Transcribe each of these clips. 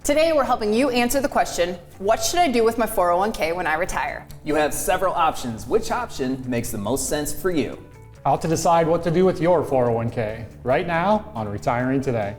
Today we're helping you answer the question, what should I do with my 401k when I retire? You have several options. Which option makes the most sense for you? How to decide what to do with your 401k right now on Retiring Today.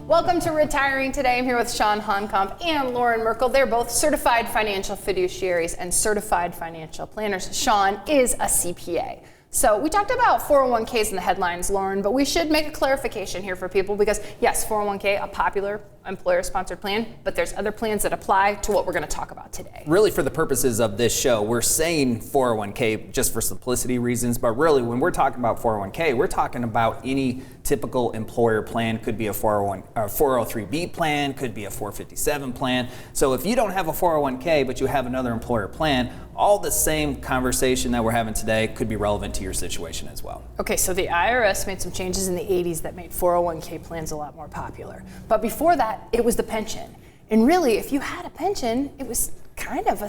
Welcome to Retiring Today. I'm here with Chawn, Honkomp, and Loren Merkle. They're both certified financial fiduciaries and certified financial planners. Chawn is a CPA. So we talked about 401ks in the headlines, Loren, but we should make a clarification here for people because yes, 401k, a popular employer-sponsored plan, but there's other plans that apply to what we're going to talk about today. Really, for the purposes of this show, we're saying 401k just for simplicity reasons, but really when we're talking about 401k, we're talking about any typical employer plan. Could be a 403b plan, could be a 457 plan. So if you don't have a 401k, but you have another employer plan, all the same conversation that we're having today could be relevant to your situation as well. Okay, so the IRS made some changes in the 80s that made 401k plans a lot more popular. But before that, it was the pension. And really, if you had a pension, it was kind of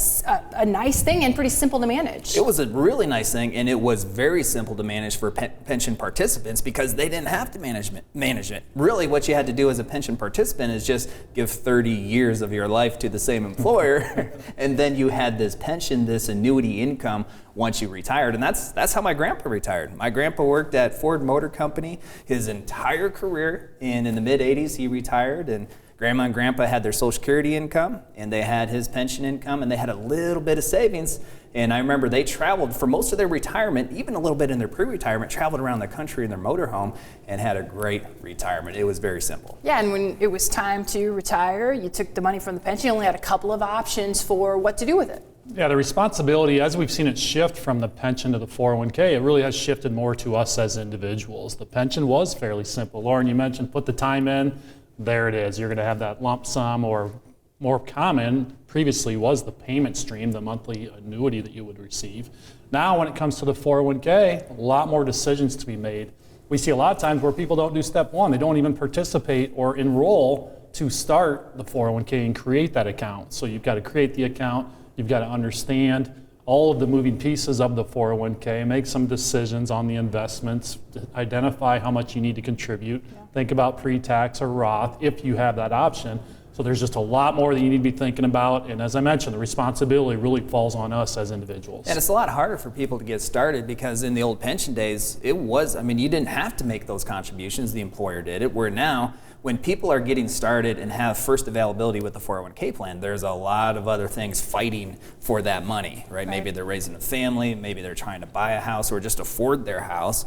a nice thing and pretty simple to manage. It was a really nice thing, and it was very simple to manage for pension participants because they didn't have to manage it. Really, what you had to do as a pension participant is just give 30 years of your life to the same employer, and then you had this pension, this annuity income once you retired. And that's how my grandpa retired. My grandpa worked at Ford Motor Company his entire career, and in the mid-'80s he retired, and Grandma and Grandpa had their Social Security income, and they had his pension income, and they had a little bit of savings. And I remember they traveled for most of their retirement, even a little bit in their pre-retirement, traveled around the country in their motorhome and had a great retirement. It was very simple. Yeah, and when it was time to retire, you took the money from the pension. You only had a couple of options for what to do with it. Yeah, the responsibility, as we've seen it shift from the pension to the 401k, it really has shifted more to us as individuals. The pension was fairly simple. Loren, you mentioned put the time in. There it is. You're going to have that lump sum, or more common previously was the payment stream, the monthly annuity that you would receive. Now when it comes to the 401k, a lot more decisions to be made. We see a lot of times where people don't do step one. They don't even participate or enroll to start the 401k and create that account. So you've got to create the account. You've got to understand all of the moving pieces of the 401k, make some decisions on the investments, identify how much you need to contribute, think about pre-tax or Roth if you have that option. So there's just a lot more that you need to be thinking about, and as I mentioned, the responsibility really falls on us as individuals. And it's a lot harder for people to get started because in the old pension days, you didn't have to make those contributions, the employer did it, where now, when people are getting started and have first availability with the 401k plan, there's a lot of other things fighting for that money, right? Maybe they're raising a family, maybe they're trying to buy a house or just afford their house.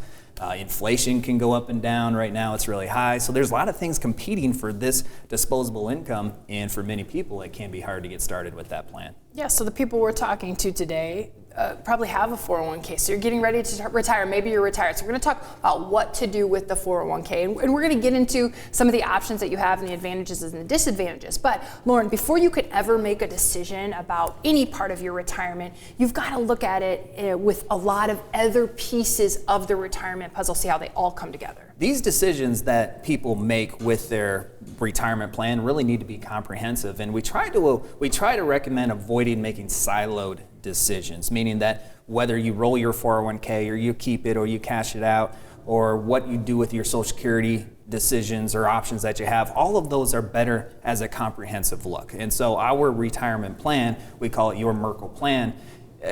Inflation can go up and down. Right now it's really high. So there's a lot of things competing for this disposable income, and for many people it can be hard to get started with that plan. Yeah, so the people we're talking to today probably have a 401k. So you're getting ready to retire. Maybe you're retired. So we're going to talk about what to do with the 401k. And we're going to get into some of the options that you have and the advantages and the disadvantages. But Loren, before you could ever make a decision about any part of your retirement, you've got to look at it with a lot of other pieces of the retirement puzzle, see how they all come together. These decisions that people make with their retirement plan really need to be comprehensive, and we try to recommend avoiding making siloed decisions, meaning that whether you roll your 401k or you keep it or you cash it out, or what you do with your Social Security decisions or options that you have, all of those are better as a comprehensive look. And so our retirement plan, we call it your Merkle plan,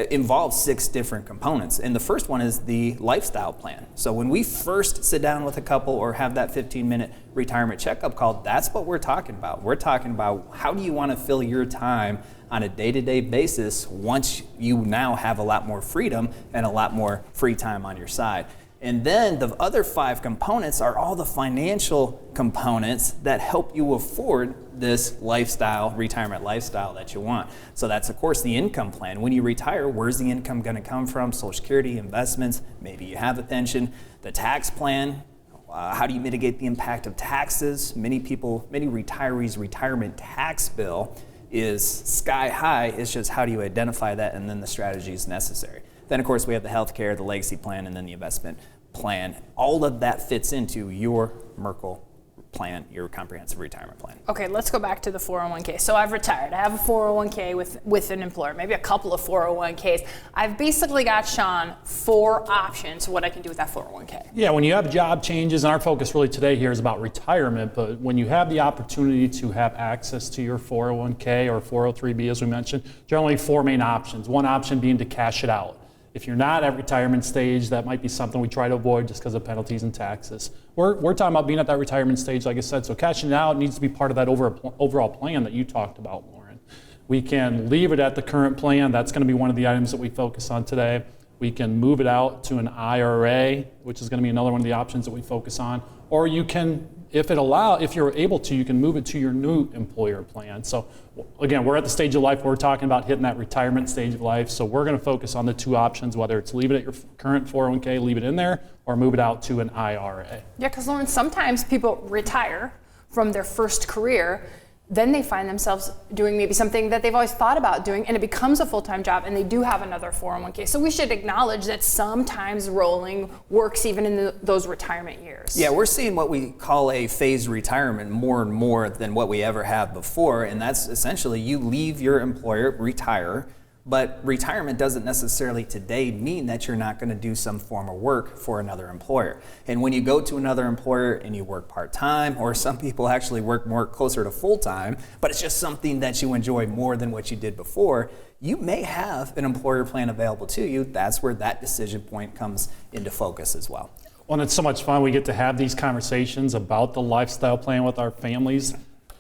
involves 6 different components. And the first one is the lifestyle plan. So when we first sit down with a couple or have that 15-minute retirement checkup call, that's what we're talking about. We're talking about how do you want to fill your time on a day-to-day basis once you now have a lot more freedom and a lot more free time on your side. And then the other 5 components are all the financial components that help you afford this lifestyle, retirement lifestyle that you want. So that's, of course, the income plan. When you retire, where's the income going to come from? Social Security, investments, maybe you have a pension. The tax plan, how do you mitigate the impact of taxes? Many retirees' retirement tax bill is sky high. It's just how do you identify that, and then the strategies necessary. Then, of course, we have the healthcare, the legacy plan, and then the investment plan. All of that fits into your Merkle plan, your comprehensive retirement plan. Okay, let's go back to the 401k. So I've retired. I have a 401k with an employer, maybe a couple of 401ks. I've basically got, Chawn, 4 options for what I can do with that 401k. Yeah, when you have job changes, and our focus really today here is about retirement, but when you have the opportunity to have access to your 401k or 403b, as we mentioned, generally 4 main options. One option being to cash it out. If you're not at retirement stage, that might be something we try to avoid just because of penalties and taxes. We're talking about being at that retirement stage, like I said, so cashing it out needs to be part of that overall plan that you talked about, Loren. We can leave it at the current plan. That's going to be one of the items that we focus on today. We can move it out to an IRA, which is going to be another one of the options that we focus on. Or you can, if you're able to, you can move it to your new employer plan. So again, we're at the stage of life where we're talking about hitting that retirement stage of life. So we're going to focus on the 2 options, whether it's leave it at your current 401k, leave it in there, or move it out to an IRA. Yeah, because Loren, sometimes people retire from their first career, then they find themselves doing maybe something that they've always thought about doing, and it becomes a full-time job, and they do have another 401k. So we should acknowledge that sometimes rolling works even in those retirement years. Yeah, we're seeing what we call a phased retirement more and more than what we ever have before, and that's essentially you leave your employer, retire, but retirement doesn't necessarily today mean that you're not going to do some form of work for another employer. And when you go to another employer and you work part-time, or some people actually work more closer to full-time, but it's just something that you enjoy more than what you did before, you may have an employer plan available to you. That's where that decision point comes into focus as well. Well, and it's so much fun. We get to have these conversations about the lifestyle plan with our families.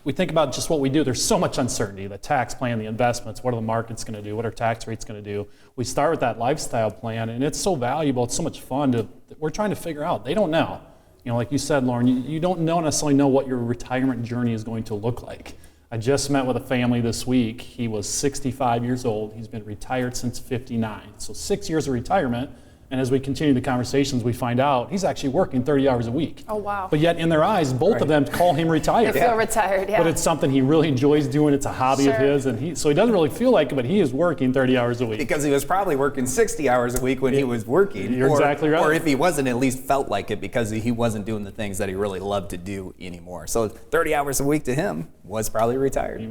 We think about just what we do. There's so much uncertainty, the tax plan, the investments, what are the markets going to do, what are tax rates going to do. We start with that lifestyle plan, and it's so valuable. It's so much fun. We're trying to figure out. They don't know. You know, like you said, Loren, you don't necessarily know what your retirement journey is going to look like. I just met with a family this week. He was 65 years old. He's been retired since 59. So 6 years of retirement. And as we continue the conversations, we find out he's actually working 30 hours a week. Oh, wow. But yet in their eyes, both of them call him retired. They feel retired, yeah. But it's something he really enjoys doing. It's a hobby of his. And so he doesn't really feel like it, but he is working 30 hours a week. Because he was probably working 60 hours a week when he was working. You're exactly right. Or if he wasn't, at least felt like it because he wasn't doing the things that he really loved to do anymore. So 30 hours a week to him was probably retired.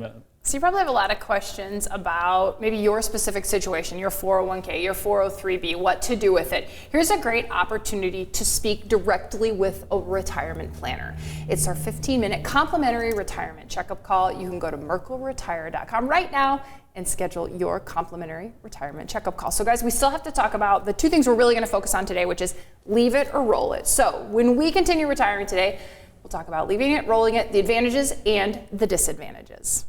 So you probably have a lot of questions about maybe your specific situation, your 401k, your 403b, what to do with it. Here's a great opportunity to speak directly with a retirement planner. It's our 15-minute complimentary retirement checkup call. You can go to merkleretire.com right now and schedule your complimentary retirement checkup call. So guys, we still have to talk about the 2 things we're really going to focus on today, which is leave it or roll it. So when we continue retiring today, we'll talk about leaving it, rolling it, the advantages and the disadvantages.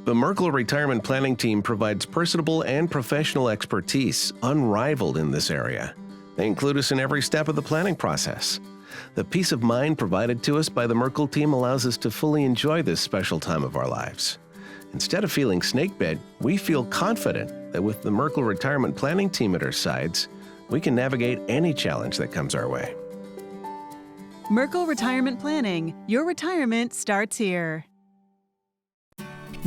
The Merkle Retirement Planning Team provides personable and professional expertise unrivaled in this area. They include us in every step of the planning process. The peace of mind provided to us by the Merkle team allows us to fully enjoy this special time of our lives. Instead of feeling snakebit, we feel confident that with the Merkle Retirement Planning Team at our sides, we can navigate any challenge that comes our way. Merkle Retirement Planning. Your retirement starts here.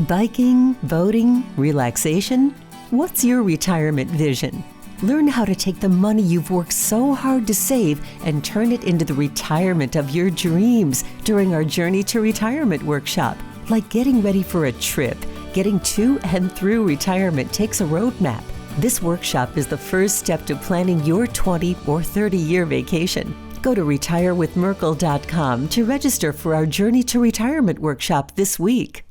Biking, boating, relaxation? What's your retirement vision? Learn how to take the money you've worked so hard to save and turn it into the retirement of your dreams during our Journey to Retirement workshop. Like getting ready for a trip, getting to and through retirement takes a roadmap. This workshop is the first step to planning your 20 or 30-year vacation. Go to retirewithmerkle.com to register for our Journey to Retirement workshop this week.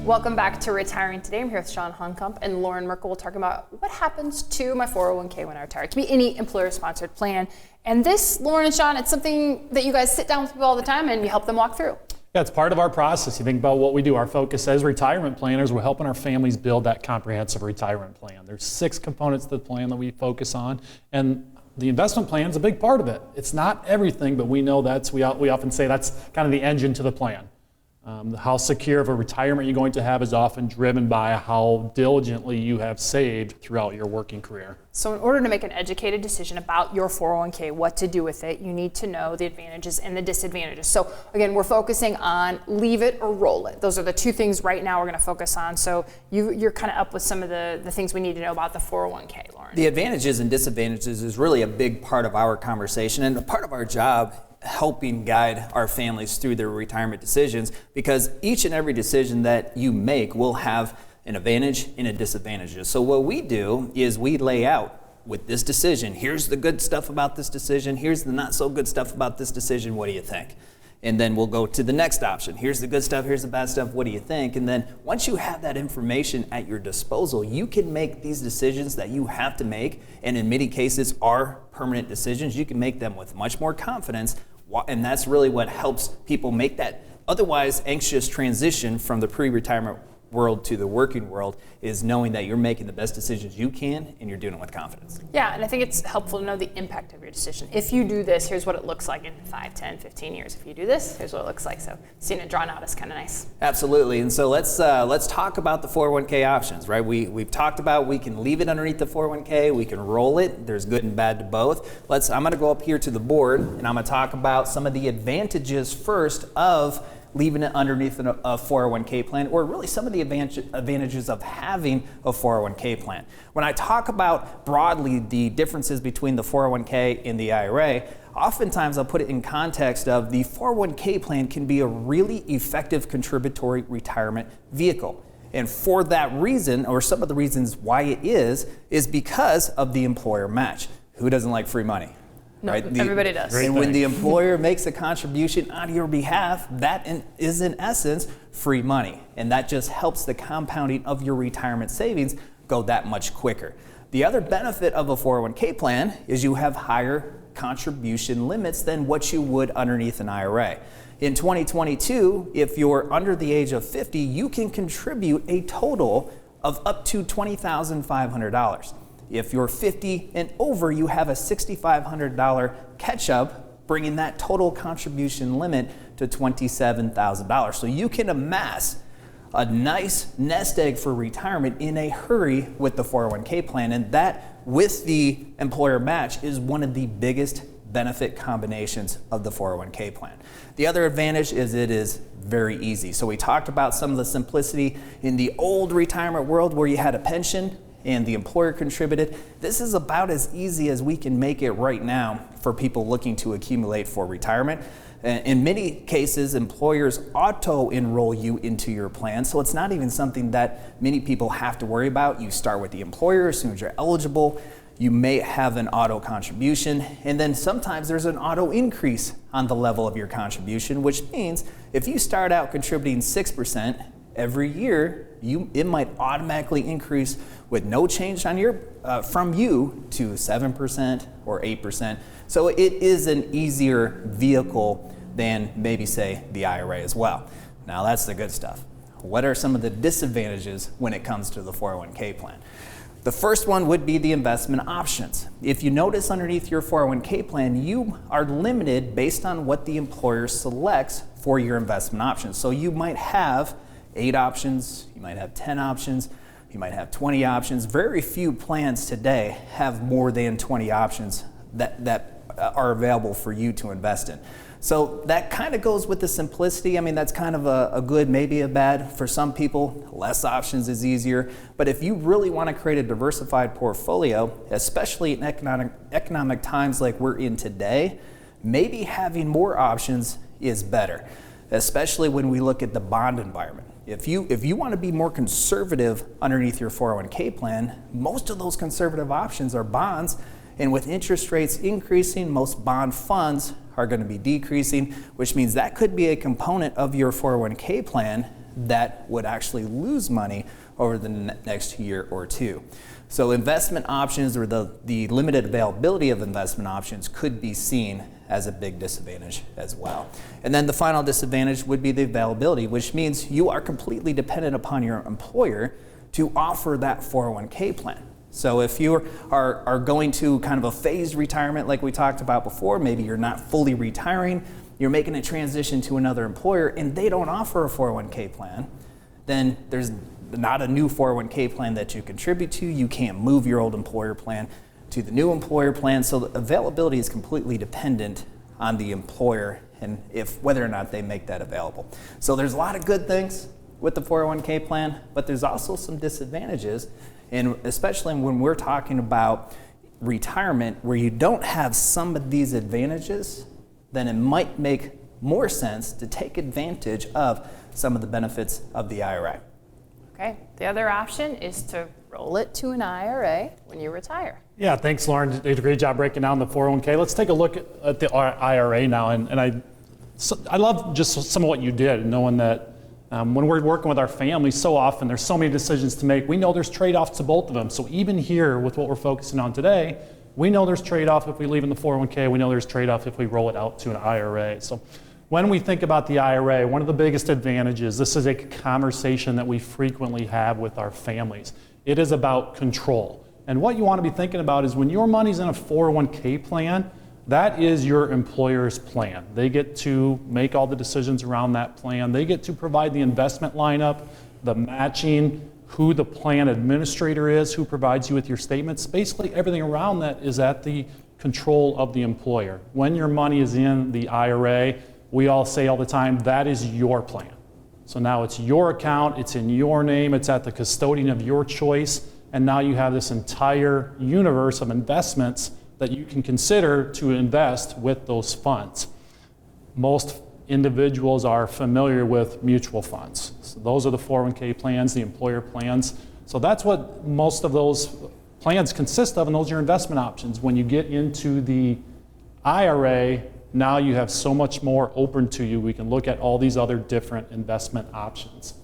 Welcome back to Retiring Today. I'm here with Chawn, Honkomp, and Loren Merkle. We'll talk about what happens to my 401k when I retire. It can be any employer-sponsored plan. And this, Loren and Chawn, it's something that you guys sit down with people all the time and you help them walk through. Yeah, it's part of our process. You think about what we do. Our focus as retirement planners, we're helping our families build that comprehensive retirement plan. There's 6 components to the plan that we focus on, and the investment plan is a big part of it. It's not everything, but we know we often say that's kind of the engine to the plan. How secure of a retirement you're going to have is often driven by how diligently you have saved throughout your working career. So in order to make an educated decision about your 401k, what to do with it, you need to know the advantages and the disadvantages. So again, we're focusing on leave it or roll it. Those are the two things right now we're going to focus on. So you're kind of up with some of the things we need to know about the 401k, Loren. The advantages and disadvantages is really a big part of our conversation and a part of our job helping guide our families through their retirement decisions, because each and every decision that you make will have an advantage and a disadvantage. So what we do is we lay out with this decision, here's the good stuff about this decision, here's the not so good stuff about this decision, what do you think? And then we'll go to the next option. Here's the good stuff, here's the bad stuff, what do you think? And then once you have that information at your disposal, you can make these decisions that you have to make, and in many cases are permanent decisions. You can make them with much more confidence, and that's really what helps people make that otherwise anxious transition from the pre-retirement world to the working world, is knowing that you're making the best decisions you can and you're doing it with confidence. Yeah, and I think it's helpful to know the impact of your decision. If you do this, here's what it looks like in 5, 10, 15 years. If you do this, here's what it looks like. So seeing it drawn out is kind of nice. Absolutely, and so let's talk about the 401k options, right? We've talked about we can leave it underneath the 401k, we can roll it. There's good and bad to both. I'm going to go up here to the board and I'm going to talk about some of the advantages first of leaving it underneath a 401k plan, or really some of the advantages of having a 401k plan. When I talk about broadly the differences between the 401k and the IRA, oftentimes I'll put it in context of the 401k plan can be a really effective contributory retirement vehicle. And for that reason, or some of the reasons why it is because of the employer match. Who doesn't like free money? No, right? everybody does. And when the employer makes a contribution on your behalf, that is in essence free money. And that just helps the compounding of your retirement savings go that much quicker. The other benefit of a 401k plan is you have higher contribution limits than what you would underneath an IRA. In 2022, if you're under the age of 50, you can contribute a total of up to $20,500. If you're 50 and over, you have a $6,500 catch-up, bringing that total contribution limit to $27,000. So you can amass a nice nest egg for retirement in a hurry with the 401k plan, and that, with the employer match, is one of the biggest benefit combinations of the 401k plan. The other advantage is it is very easy. So we talked about some of the simplicity in the old retirement world where you had a pension and the employer contributed. This is about as easy as we can make it right now for people looking to accumulate for retirement. In many cases, employers auto-enroll you into your plan, so it's not even something that many people have to worry about. You start with the employer as soon as you're eligible. You may have an auto contribution, and then sometimes there's an auto increase on the level of your contribution, which means if you start out contributing 6%, every year, it might automatically increase with no change on your from you to 7% or 8%. So it is an easier vehicle than maybe say the IRA as well. Now that's the good stuff. What are some of the disadvantages when it comes to the 401k plan? The first one would be the investment options. If you notice underneath your 401k plan, you are limited based on what the employer selects for your investment options. So you might have 8 options, you might have 10 options, you might have 20 options. Very few plans today have more than 20 options that are available for you to invest in. So that kind of goes with the simplicity. I mean, that's kind of a good, maybe a bad. For some people, less options is easier. But if you really want to create a diversified portfolio, especially in economic times like we're in today, maybe having more options is better, especially when we look at the bond environment. If you want to be more conservative underneath your 401k plan, most of those conservative options are bonds, and with interest rates increasing, most bond funds are going to be decreasing, which means that could be a component of your 401k plan that would actually lose money over the next year or two. So investment options, or the limited availability of investment options, could be seen as a big disadvantage as well. And then the final disadvantage would be the availability, which means you are completely dependent upon your employer to offer that 401k plan. So if you are going to kind of a phased retirement like we talked about before, maybe you're not fully retiring, you're making a transition to another employer and they don't offer a 401k plan, then there's not a new 401k plan that you contribute to. You can't move your old employer plan to the new employer plan. So the availability is completely dependent on the employer and whether or not they make that available. So there's a lot of good things with the 401k plan, but there's also some disadvantages, and especially when we're talking about retirement where you don't have some of these advantages, then it might make more sense to take advantage of some of the benefits of the IRA. Okay, the other option is to roll it to an IRA when you retire. Yeah, thanks, Loren. You did a great job breaking down the 401k. Let's take a look at the IRA now. And I love just some of what you did, knowing that when we're working with our families, so often there's so many decisions to make. We know there's trade-offs to both of them. So even here with what we're focusing on today, we know there's trade-off if we leave in the 401k. We know there's trade-off if we roll it out to an IRA. So when we think about the IRA, one of the biggest advantages, this is a conversation that we frequently have with our families. It is about control. And what you want to be thinking about is when your money's in a 401k plan, that is your employer's plan. They get to make all the decisions around that plan. They get to provide the investment lineup, the matching, who the plan administrator is, who provides you with your statements. Basically, everything around that is at the control of the employer. When your money is in the IRA, we all say all the time, that is your plan. So now it's your account, it's in your name, it's at the custodian of your choice, and now you have this entire universe of investments that you can consider to invest with those funds. Most individuals are familiar with mutual funds. So those are the 401k plans, the employer plans. So that's what most of those plans consist of, and those are your investment options. When you get into the IRA, now you have so much more open to you. We can look at all these other different investment options.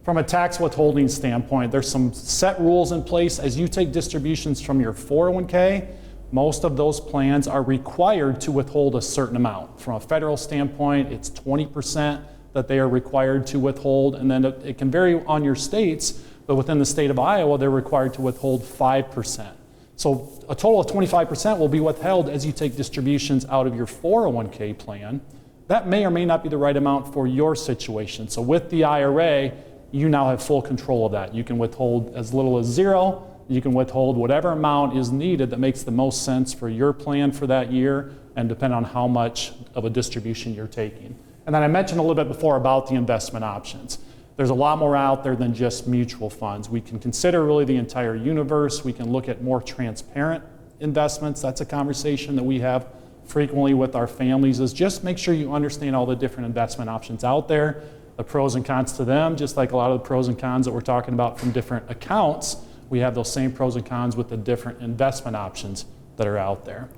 From a tax withholding standpoint, there's some set rules in place. As you take distributions from your 401k, most of those plans are required to withhold a certain amount. From a federal standpoint, it's 20% that they are required to withhold, and then it can vary on your states, but within the state of Iowa, they're required to withhold 5%. So a total of 25% will be withheld as you take distributions out of your 401k plan. That may or may not be the right amount for your situation. So with the IRA, you now have full control of that. You can withhold as little as zero. You can withhold whatever amount is needed that makes the most sense for your plan for that year, and depend on how much of a distribution you're taking. And then I mentioned a little bit before about the investment options. There's a lot more out there than just mutual funds. We can consider really the entire universe. We can look at more transparent investments. That's a conversation that we have frequently with our families, is just make sure you understand all the different investment options out there, the pros and cons to them, just like a lot of the pros and cons that we're talking about from different accounts. We have those same pros and cons with the different investment options that are out there.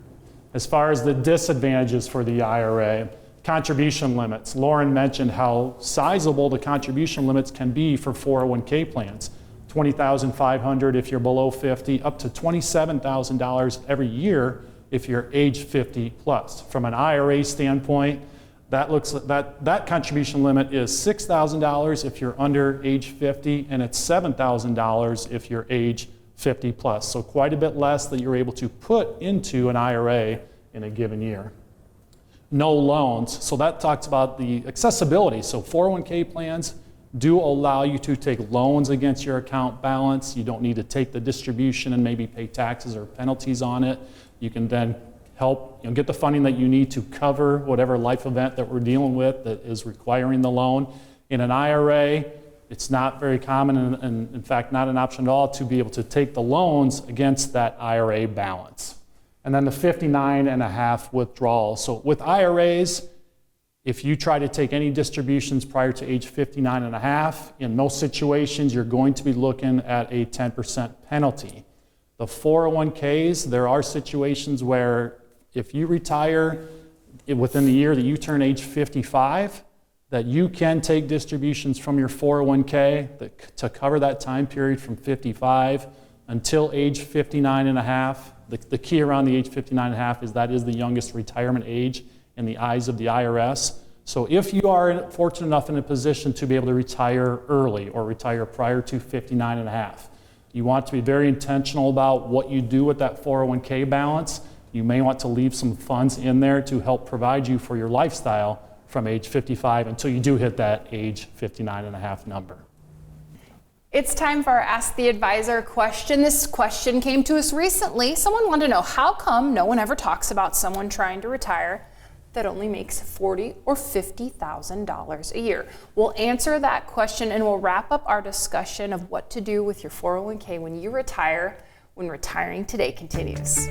As far as the disadvantages for the IRA, contribution limits. Loren mentioned how sizable the contribution limits can be for 401k plans. $20,500 if you're below 50, up to $27,000 every year if you're age 50 plus. From an IRA standpoint, that contribution limit is $6,000 if you're under age 50, and it's $7,000 if you're age 50 plus. So quite a bit less that you're able to put into an IRA in a given year. No loans. So that talks about the accessibility. So 401k plans do allow you to take loans against your account balance. You don't need to take the distribution and maybe pay taxes or penalties on it. You can then help get the funding that you need to cover whatever life event that we're dealing with that is requiring the loan. In an IRA, it's not very common, and in fact not an option at all, to be able to take the loans against that IRA balance. And then the 59.5 withdrawal. So with IRAs, if you try to take any distributions prior to age 59.5, in most situations you're going to be looking at a 10% penalty. The 401ks, there are situations where if you retire within the year that you turn age 55, that you can take distributions from your 401k to cover that time period from 55 until age 59.5. The key around the age 59.5 is that is the youngest retirement age in the eyes of the IRS. So if you are fortunate enough in a position to be able to retire early or retire prior to 59.5, you want to be very intentional about what you do with that 401k balance. you may want to leave some funds in there to help provide you for your lifestyle from age 55 until you do hit that age 59 and a half number. It's time for our Ask the Advisor question. This question came to us recently. Someone wanted to know, how come no one ever talks about someone trying to retire that only makes $40,000 or $50,000 a year? We'll answer that question and we'll wrap up our discussion of what to do with your 401k when you retire, when Retiring Today continues.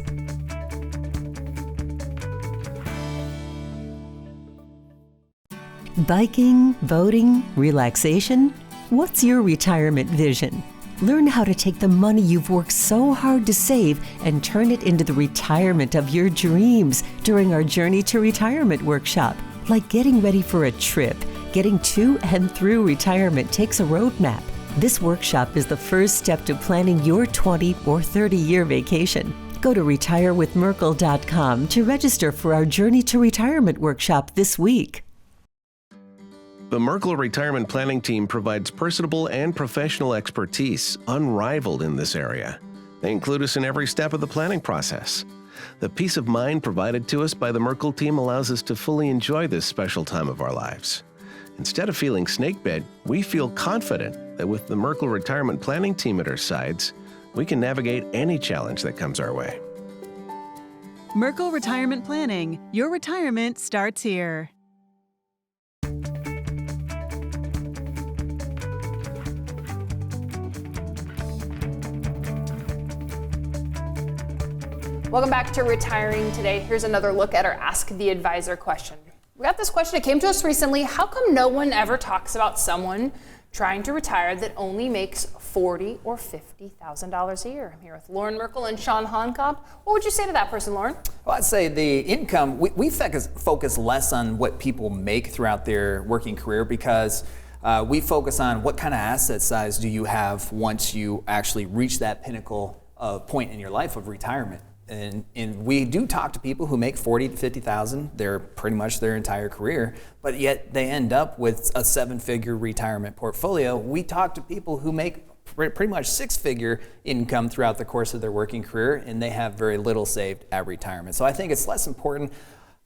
Biking, boating, relaxation? What's your retirement vision? Learn how to take the money you've worked so hard to save and turn it into the retirement of your dreams during our Journey to Retirement workshop. Like getting ready for a trip, getting to and through retirement takes a roadmap. This workshop is the first step to planning your 20 or 30-year vacation. Go to retirewithmerkle.com to register for our Journey to Retirement workshop this week. The Merkle Retirement Planning Team provides personable and professional expertise unrivaled in this area. They include us in every step of the planning process. The peace of mind provided to us by the Merkle team allows us to fully enjoy this special time of our lives. Instead of feeling snakebit, we feel confident that with the Merkle Retirement Planning Team at our sides, we can navigate any challenge that comes our way. Merkle Retirement Planning. Your retirement starts here. Welcome back to Retiring Today. Here's another look at our Ask the Advisor question. We got this question, it came to us recently. How come no one ever talks about someone trying to retire that only makes $40,000 or $50,000 a year? I'm here with Loren Merkle and Chawn Honkomp. What would you say to that person, Loren? Well, I'd say the income, we focus less on what people make throughout their working career because we focus on what kind of asset size do you have once you actually reach that pinnacle point in your life of retirement. And we do talk to people who make $40,000 to $50,000, they're pretty much their entire career, but yet they end up with a 7-figure retirement portfolio. We talk to people who make pretty much 6-figure income throughout the course of their working career, and they have very little saved at retirement. So I think it's less important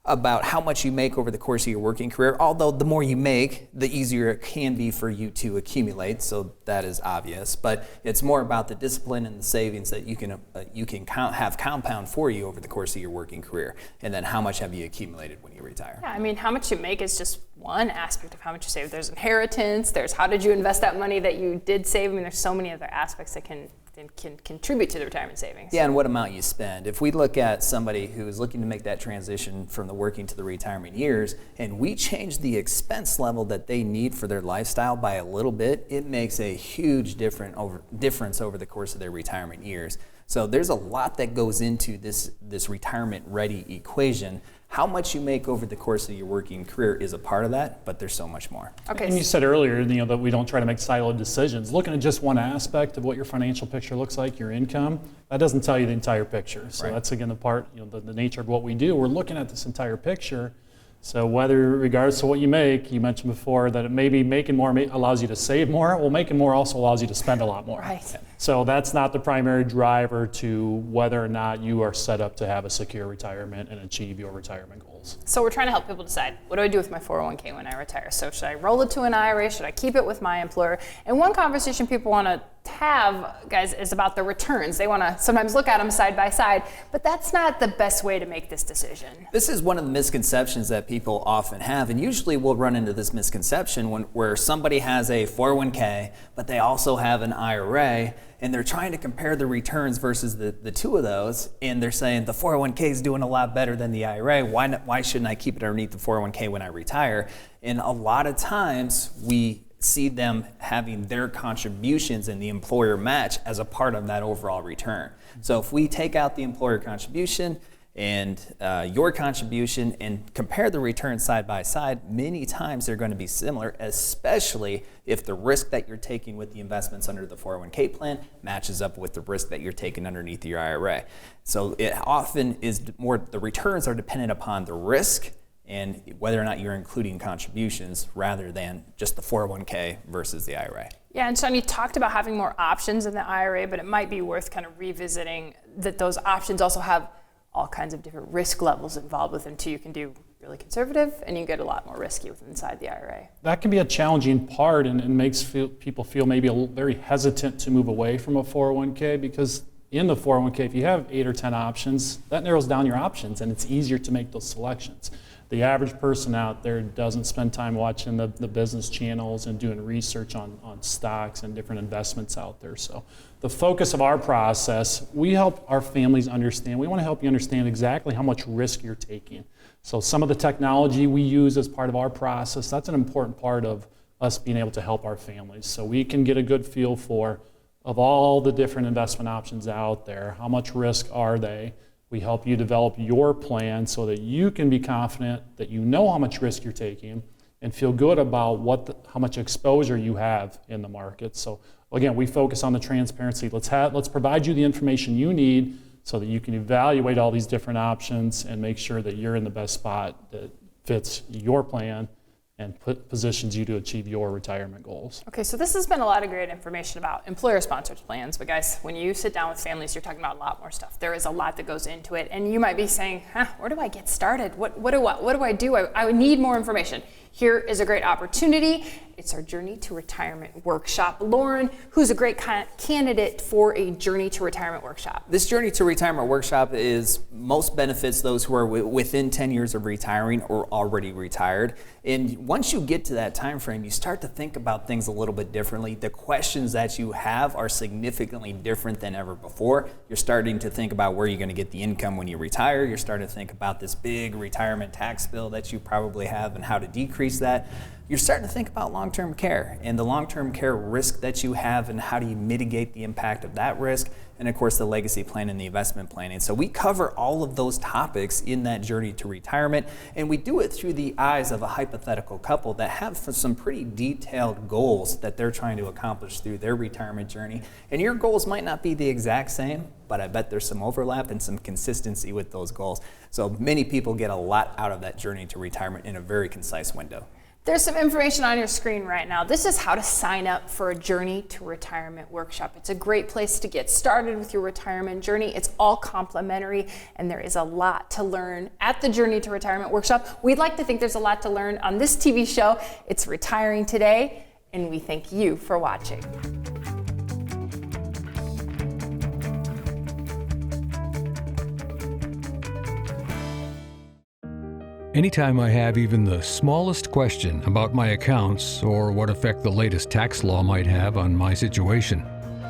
about how much you make over the course of your working career, although the more you make, the easier it can be for you to accumulate, so that is obvious. But it's more about the discipline and the savings that you can have compound for you over the course of your working career, and then how much have you accumulated when you retire. Yeah, I mean, how much you make is just one aspect of how much you save. There's inheritance, there's how did you invest that money that you did save. I mean, there's so many other aspects that can contribute to the retirement savings. Yeah, and what amount you spend. If we look at somebody who is looking to make that transition from the working to the retirement years, and we change the expense level that they need for their lifestyle by a little bit, it makes a huge difference over the course of their retirement years. So there's a lot that goes into this retirement ready equation. How much you make over the course of your working career is a part of that, but there's so much more. Okay. And you said earlier, that we don't try to make siloed decisions. Looking at just one aspect of what your financial picture looks like, your income, that doesn't tell you the entire picture. So Right. That's again the part, the nature of what we do. We're looking at this entire picture. So whether, regardless of what you make, you mentioned before that it maybe making more allows you to save more. Well, making more also allows you to spend a lot more. Right. So that's not the primary driver to whether or not you are set up to have a secure retirement and achieve your retirement goals. So we're trying to help people decide, what do I do with my 401k when I retire? So should I roll it to an IRA? Should I keep it with my employer? And one conversation people want to have, guys, is about the returns. They want to sometimes look at them side by side, but that's not the best way to make this decision. This is one of the misconceptions that people often have, and usually we'll run into this misconception where somebody has a 401k, but they also have an IRA, and they're trying to compare the returns versus the two of those, and they're saying the 401k is doing a lot better than the IRA. Why shouldn't I keep it underneath the 401k when I retire? And a lot of times we see them having their contributions and the employer match as a part of that overall return. So if we take out the employer contribution and your contribution and compare the returns side by side, many times they're going to be similar, especially if the risk that you're taking with the investments under the 401k plan matches up with the risk that you're taking underneath your IRA. So it often is more, the returns are dependent upon the risk and whether or not you're including contributions rather than just the 401k versus the IRA. Yeah, and Chawn, you talked about having more options in the IRA, but it might be worth kind of revisiting that those options also have all kinds of different risk levels involved with them too. You can do really conservative and you get a lot more risky with inside the IRA. That can be a challenging part and makes people feel maybe very hesitant to move away from a 401k, because in the 401k, if you have 8 or 10 options, that narrows down your options and it's easier to make those selections. The average person out there doesn't spend time watching the business channels and doing research on stocks and different investments out there. So the focus of our process, we help our families understand. We want to help you understand exactly how much risk you're taking. So some of the technology we use as part of our process, that's an important part of us being able to help our families. So we can get a good feel for, of all the different investment options out there, how much risk are they? We help you develop your plan so that you can be confident that you know how much risk you're taking and feel good about how much exposure you have in the market. So again, we focus on the transparency. Let's provide you the information you need so that you can evaluate all these different options and make sure that you're in the best spot that fits your plan and positions you to achieve your retirement goals. Okay, so this has been a lot of great information about employer-sponsored plans, but guys, when you sit down with families, you're talking about a lot more stuff. There is a lot that goes into it, and you might be saying, where do I get started? What do I do? I need more information. Here is a great opportunity. It's our Journey to Retirement Workshop. Loren, who's a great candidate for a Journey to Retirement Workshop? This Journey to Retirement Workshop is most benefits those who are within 10 years of retiring or already retired. And once you get to that time frame, you start to think about things a little bit differently. The questions that you have are significantly different than ever before. You're starting to think about where you're going to get the income when you retire. You're starting to think about this big retirement tax bill that you probably have and how to decrease that. You're starting to think about long-term care and the long-term care risk that you have and how do you mitigate the impact of that risk, and of course the legacy plan and the investment planning. So we cover all of those topics in that Journey to Retirement, and we do it through the eyes of a hypothetical couple that have some pretty detailed goals that they're trying to accomplish through their retirement journey. And your goals might not be the exact same, but I bet there's some overlap and some consistency with those goals. So many people get a lot out of that Journey to Retirement in a very concise window. There's some information on your screen right now. This is how to sign up for a Journey to Retirement Workshop. It's a great place to get started with your retirement journey. It's all complimentary, and there is a lot to learn at the Journey to Retirement Workshop. We'd like to think there's a lot to learn on this TV show. It's Retiring Today, and we thank you for watching. Anytime I have even the smallest question about my accounts or what effect the latest tax law might have on my situation,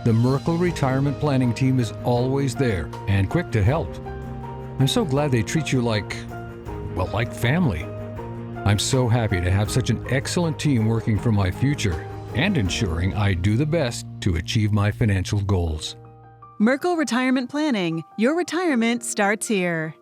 the Merkle Retirement Planning team is always there and quick to help. I'm so glad they treat you like family. I'm so happy to have such an excellent team working for my future and ensuring I do the best to achieve my financial goals. Merkle Retirement Planning. Your retirement starts here.